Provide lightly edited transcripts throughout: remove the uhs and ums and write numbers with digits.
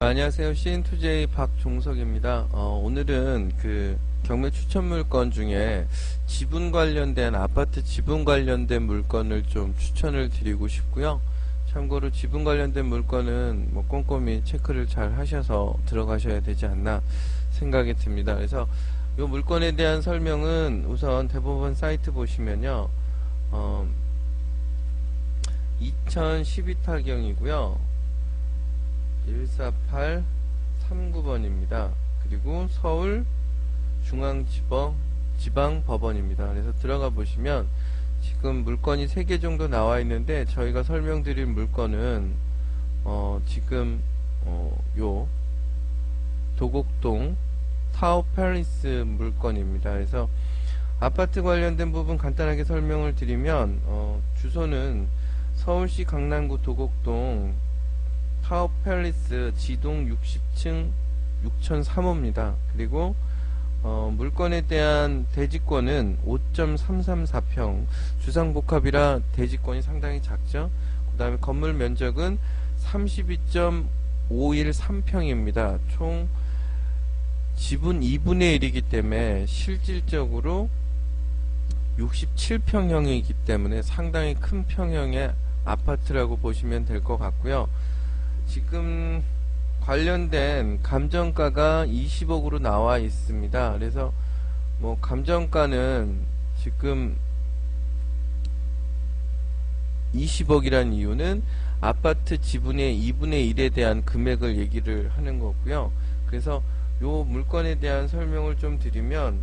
안녕하세요. CN2J 박종석입니다. 오늘은 경매 추천 물건 중에 지분 관련된 아파트 지분 관련된 물건을 좀 추천을 드리고 싶고요. 참고로 지분 관련된 물건은 뭐 꼼꼼히 체크를 잘 하셔서 들어가셔야 되지 않나 생각이 듭니다. 그래서 이 물건에 대한 설명은 우선 대법원 사이트 보시면요. 2012 타경이고요. 14839번입니다. 그리고 서울 지방법원입니다. 그래서 들어가 보시면 지금 물건이 3개 정도 나와 있는데 저희가 설명드릴 물건은 지금 요 도곡동 타워팰리스 물건입니다. 그래서 아파트 관련된 부분 간단하게 설명을 드리면 주소는 서울시 강남구 도곡동 타워팰리스 지동 60층 6003호입니다. 그리고 물건에 대한 대지권은 5.334평, 주상복합이라 대지권이 상당히 작죠. 그 다음에 건물 면적은 32.513평입니다. 총 지분 2분의 1이기 때문에 실질적으로 67평형이기 때문에 상당히 큰 평형의 아파트라고 보시면 될 것 같고요. 지금 관련된 감정가가 20억으로 나와 있습니다. 그래서 뭐 감정가는 지금 20억이란 이유는 아파트 지분의 2분의 1에 대한 금액을 얘기를 하는 거고요. 그래서 요 물건에 대한 설명을 좀 드리면,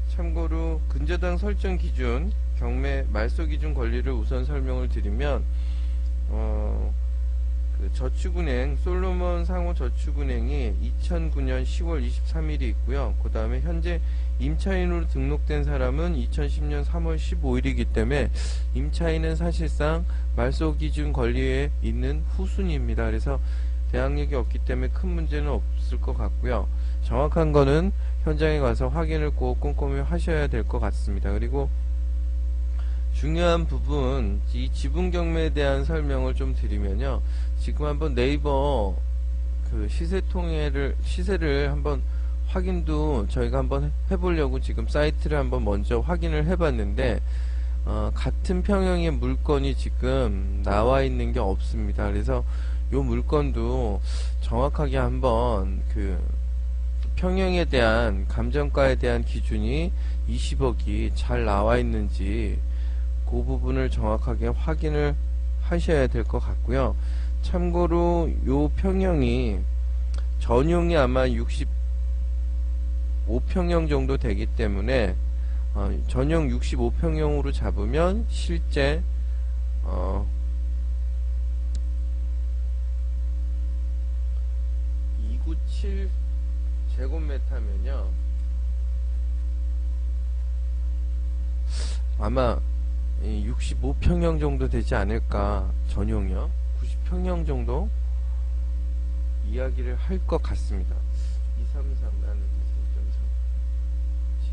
참고로 근저당 설정 기준, 경매 말소 기준 권리를 우선 설명을 드리면 저축은행 솔로몬 상호 저축은행이 2009년 10월 23일이 있고요. 그 다음에 현재 임차인으로 등록된 사람은 2010년 3월 15일이기 때문에 임차인은 사실상 말소 기준 권리에 있는 후순위입니다. 그래서 대항력이 없기 때문에 큰 문제는 없을 것 같고요. 정확한 거는 현장에 가서 확인을 꼭 꼼꼼히 하셔야 될 것 같습니다. 그리고 중요한 부분, 이 지분 경매에 대한 설명을 좀 드리면요. 지금 한번 네이버 시세를 한번 확인도 저희가 한번 해보려고 지금 사이트를 한번 먼저 확인을 해봤는데, 같은 평형의 물건이 지금 나와 있는 게 없습니다. 그래서 요 물건도 정확하게 한번 평형에 대한 감정가에 대한 기준이 20억이 잘 나와 있는지 그 부분을 정확하게 확인을 하셔야 될 것 같고요. 참고로 요 평형이 전용이 아마 65평형 정도 되기 때문에 전용 65평형으로 잡으면 실제 297 제곱미터면요 아마 65평형 정도 되지 않을까. 전용이요 90평형 정도 이야기를 할 것 같습니다. 233 나는 70평형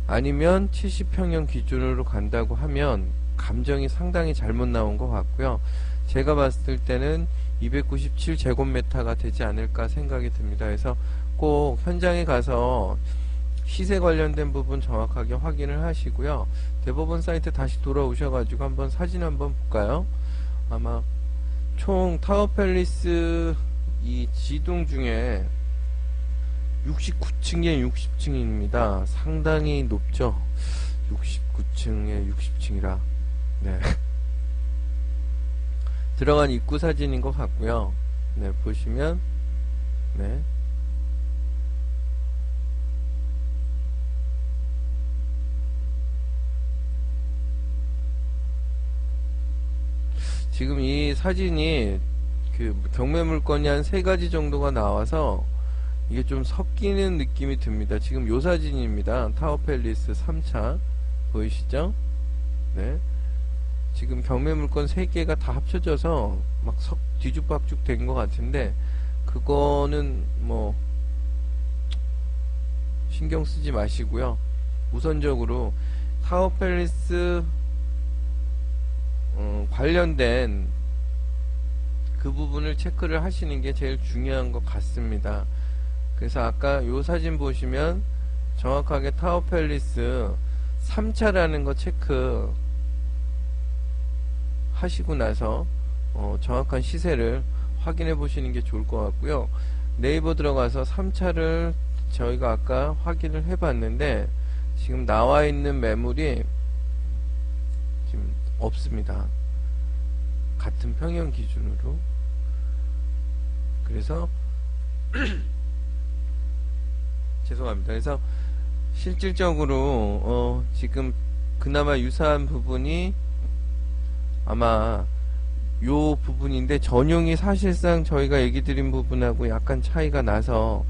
아니면 70평형 기준으로 간다고 하면 감정이 상당히 잘못 나온 것 같고요. 제가 봤을 때는 297 제곱미터가 되지 않을까 생각이 듭니다. 그래서 꼭 현장에 가서 시세 관련된 부분 정확하게 확인을 하시고요. 대법원 사이트 다시 돌아오셔가지고 한번 사진 한번 볼까요? 아마 총 타워팰리스 이 지동 중에 69층에 60층입니다. 상당히 높죠. 69층에 60층이라. 네. 들어간 입구 사진인 것 같고요. 네, 보시면 네. 지금 이 사진이 경매 물건이 한 3가지 정도가 나와서 이게 좀 섞이는 느낌이 듭니다. 지금 요 사진입니다. 타워팰리스 3차 보이시죠? 네. 지금 경매 물건 3개가 다 합쳐져서 막 뒤죽박죽 된 것 같은데, 그거는 뭐 신경 쓰지 마시고요. 우선적으로 타워팰리스 관련된 그 부분을 체크를 하시는 게 제일 중요한 것 같습니다. 그래서 아까 요 사진 보시면 정확하게 타워팰리스 3차라는 거 체크 하시고 나서 정확한 시세를 확인해 보시는 게 좋을 것 같고요. 네이버 들어가서 3차를 저희가 아까 확인을 해 봤는데 지금 나와 있는 매물이 지금 없습니다. 같은 평형 기준으로. 그래서 죄송합니다. 그래서 실질적으로 지금 그나마 유사한 부분이 아마 요 부분인데, 전용이 사실상 저희가 얘기 드린 부분하고 약간 차이가 나서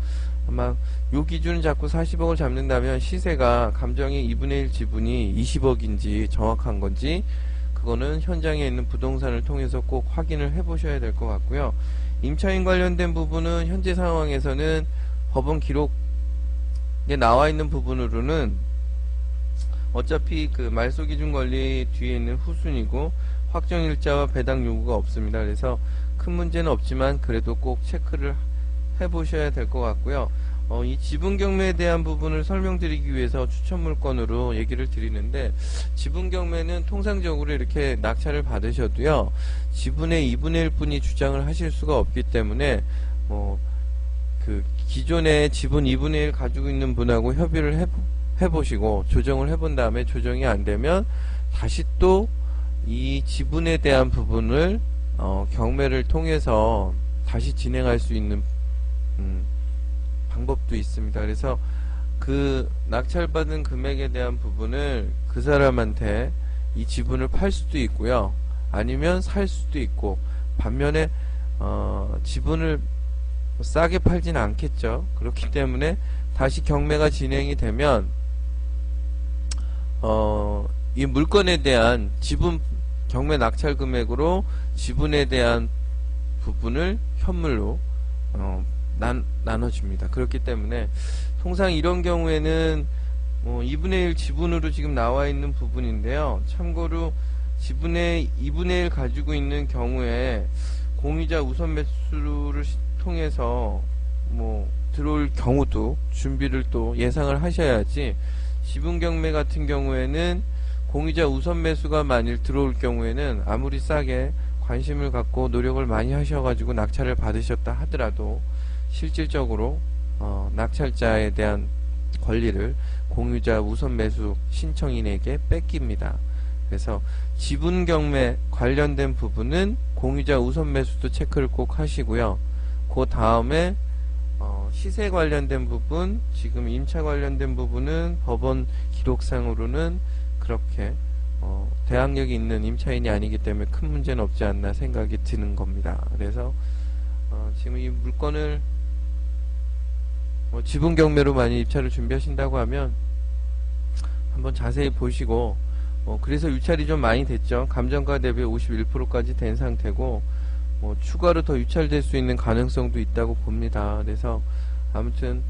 아마 요 기준을 잡고 40억을 잡는다면 시세가 감정의 2분의 1 지분이 20억인지 정확한 건지 그거는 현장에 있는 부동산을 통해서 꼭 확인을 해 보셔야 될 것 같고요. 임차인 관련된 부분은 현재 상황에서는 법원 기록에 나와 있는 부분으로는 어차피 그 말소기준 권리 뒤에 있는 후순이고 확정일자와 배당 요구가 없습니다. 그래서 큰 문제는 없지만 그래도 꼭 체크를 해 보셔야 될 것 같고요. 이 지분 경매에 대한 부분을 설명드리기 위해서 추천 물건으로 얘기를 드리는데, 지분 경매는 통상적으로 이렇게 낙찰을 받으셔도요, 지분의 2분의 1 뿐이 주장을 하실 수가 없기 때문에 그 기존의 지분 2분의 1 가지고 있는 분하고 협의를 해보시고 조정을 해본 다음에 조정이 안 되면 다시 또 이 지분에 대한 부분을 경매를 통해서 다시 진행할 수 있는 방법도 있습니다. 그래서 그 낙찰받은 금액에 대한 부분을 그 사람한테 이 지분을 팔 수도 있고요, 아니면 살 수도 있고, 반면에 지분을 싸게 팔지는 않겠죠. 그렇기 때문에 다시 경매가 진행이 되면 이 물건에 대한 지분 경매 낙찰 금액으로 지분에 대한 부분을 현물로 나눠줍니다. 그렇기 때문에 통상 이런 경우에는 2분의 1 지분으로 지금 나와 있는 부분인데요, 참고로 지분의 2분의 1 가지고 있는 경우에 공유자 우선 매수를 통해서 들어올 경우도 준비를 또 예상을 하셔야지, 지분 경매 같은 경우에는 공유자 우선 매수가 만일 들어올 경우에는 아무리 싸게 관심을 갖고 노력을 많이 하셔가지고 낙찰을 받으셨다 하더라도 실질적으로 낙찰자에 대한 권리를 공유자 우선 매수 신청인에게 뺏깁니다. 그래서 지분 경매 관련된 부분은 공유자 우선 매수도 체크를 꼭 하시고요. 그 다음에 시세 관련된 부분, 지금 임차 관련된 부분은 법원 기록상으로는 그렇게 대항력이 있는 임차인이 아니기 때문에 큰 문제는 없지 않나 생각이 드는 겁니다. 그래서 지금 이 물건을 지분 경매로 많이 입찰을 준비하신다고 하면 한번 자세히 보시고, 그래서 유찰이 좀 많이 됐죠. 감정가 대비 51%까지 된 상태고, 추가로 더 유찰될 수 있는 가능성도 있다고 봅니다. 그래서 아무튼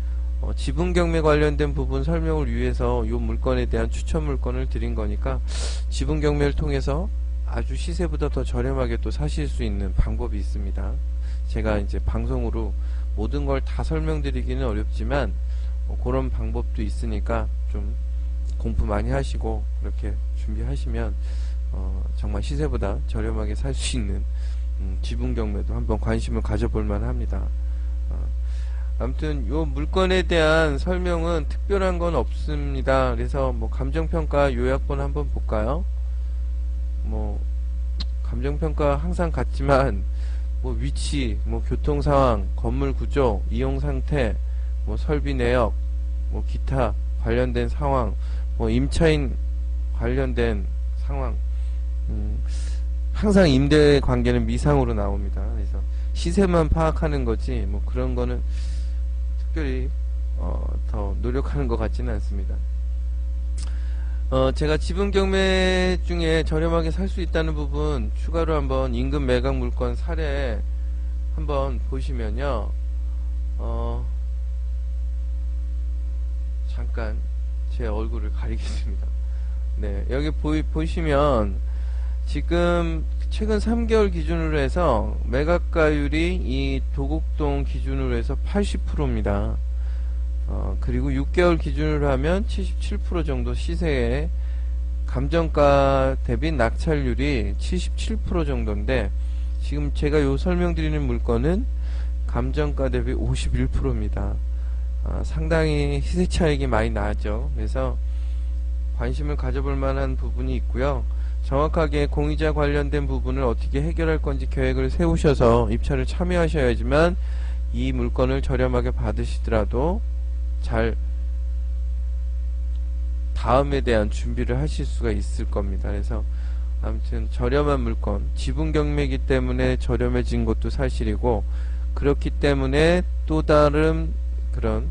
지분 경매 관련된 부분 설명을 위해서 이 물건에 대한 추천 물건을 드린 거니까, 지분 경매를 통해서 아주 시세보다 더 저렴하게 또 사실 수 있는 방법이 있습니다. 제가 이제 방송으로 모든 걸 다 설명드리기는 어렵지만 그런 방법도 있으니까 좀 공부 많이 하시고 그렇게 준비하시면 정말 시세보다 저렴하게 살 수 있는 지분 경매도 한번 관심을 가져볼 만합니다. 아무튼 요 물건에 대한 설명은 특별한 건 없습니다. 그래서 감정평가 요약본 한번 볼까요? 감정평가 항상 같지만 위치, 교통상황, 건물 구조, 이용상태, 설비 내역, 기타 관련된 상황, 임차인 관련된 상황, 항상 임대 관계는 미상으로 나옵니다. 그래서 시세만 파악하는 거지 그런 거는 특별히 더 노력하는 것 같지는 않습니다. 제가 지분 경매 중에 저렴하게 살 수 있다는 부분 추가로 한번 임금 매각 물건 사례 한번 보시면요, 잠깐 제 얼굴을 가리겠습니다. 네, 여기 보시면 지금 최근 3개월 기준으로 해서 매각가율이 이 도곡동 기준으로 해서 80%입니다. 그리고 6개월 기준으로 하면 77% 정도 시세에 감정가 대비 낙찰률이 77% 정도인데, 지금 제가 요 설명드리는 물건은 감정가 대비 51%입니다. 상당히 시세 차익이 많이 나죠. 그래서 관심을 가져볼 만한 부분이 있고요. 정확하게 공이자 관련된 부분을 어떻게 해결할 건지 계획을 세우셔서 입찰을 참여하셔야지만 이 물건을 저렴하게 받으시더라도 잘 다음에 대한 준비를 하실 수가 있을 겁니다. 그래서 아무튼 저렴한 물건, 지분 경매이기 때문에 저렴해진 것도 사실이고, 그렇기 때문에 또 다른 그런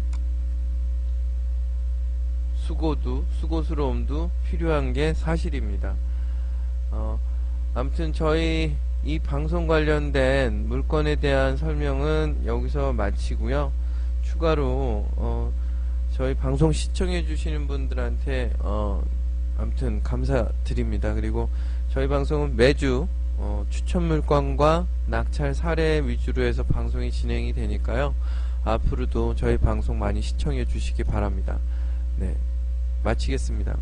수고스러움도 필요한 게 사실입니다. 아무튼 저희 이 방송 관련된 물건에 대한 설명은 여기서 마치고요. 추가로 저희 방송 시청해 주시는 분들한테 아무튼 감사드립니다. 그리고 저희 방송은 매주 추천 물건과 낙찰 사례 위주로 해서 방송이 진행이 되니까요. 앞으로도 저희 방송 많이 시청해 주시기 바랍니다. 네, 마치겠습니다.